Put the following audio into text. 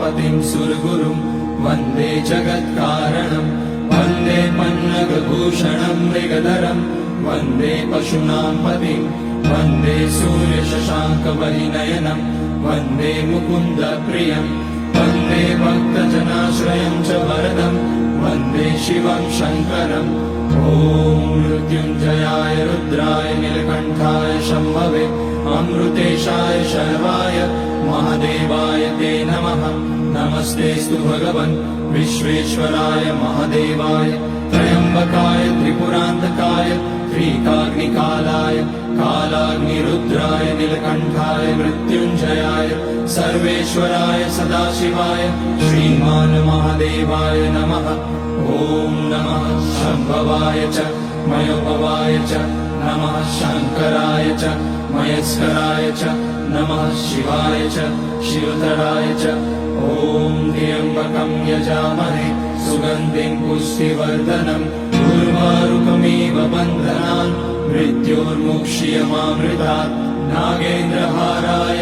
पतिं सुरगुरुं वन्दे जगत्कारणं वन्दे पन्नगभूषणं मृगधरं वन्दे पशूनां पतिं वन्दे सूर्यशशाङ्कवलिनयनं वन्दे मुकुन्दप्रियं वन्दे भक्तजनाश्रयं च वरदं वन्दे शिवं शङ्करम् ॐ मृत्युञ्जयाय रुद्राय नीलकण्ठाय शम्भवे अमृतेशाय शर्वाय महादेवाय ते नमः। नमस्तेऽस्तु भगवन् विश्वेश्वराय महादेवाय त्र्यम्बकाय त्रिपुरान्तकाय त्रिकाग्निकालाय कालाग्निरुद्राय नीलकण्ठाय मृत्युञ्जयाय सर्वेश्वराय सदाशिवाय श्रीमान् महादेवाय नमः। ॐ नमः शम्भवाय च मयोभवाय च नमः शङ्कराय च मयस्कराय च नमः शिवाय च शिवतराय च ॐ त्र्यम्बकं यजामहे सुगन्धिं पुष्टिवर्धनम् उर्वारुकमिव बन्धनान् मृत्योर्मुक्ष्यमामृतात् नागेन्द्रहाराय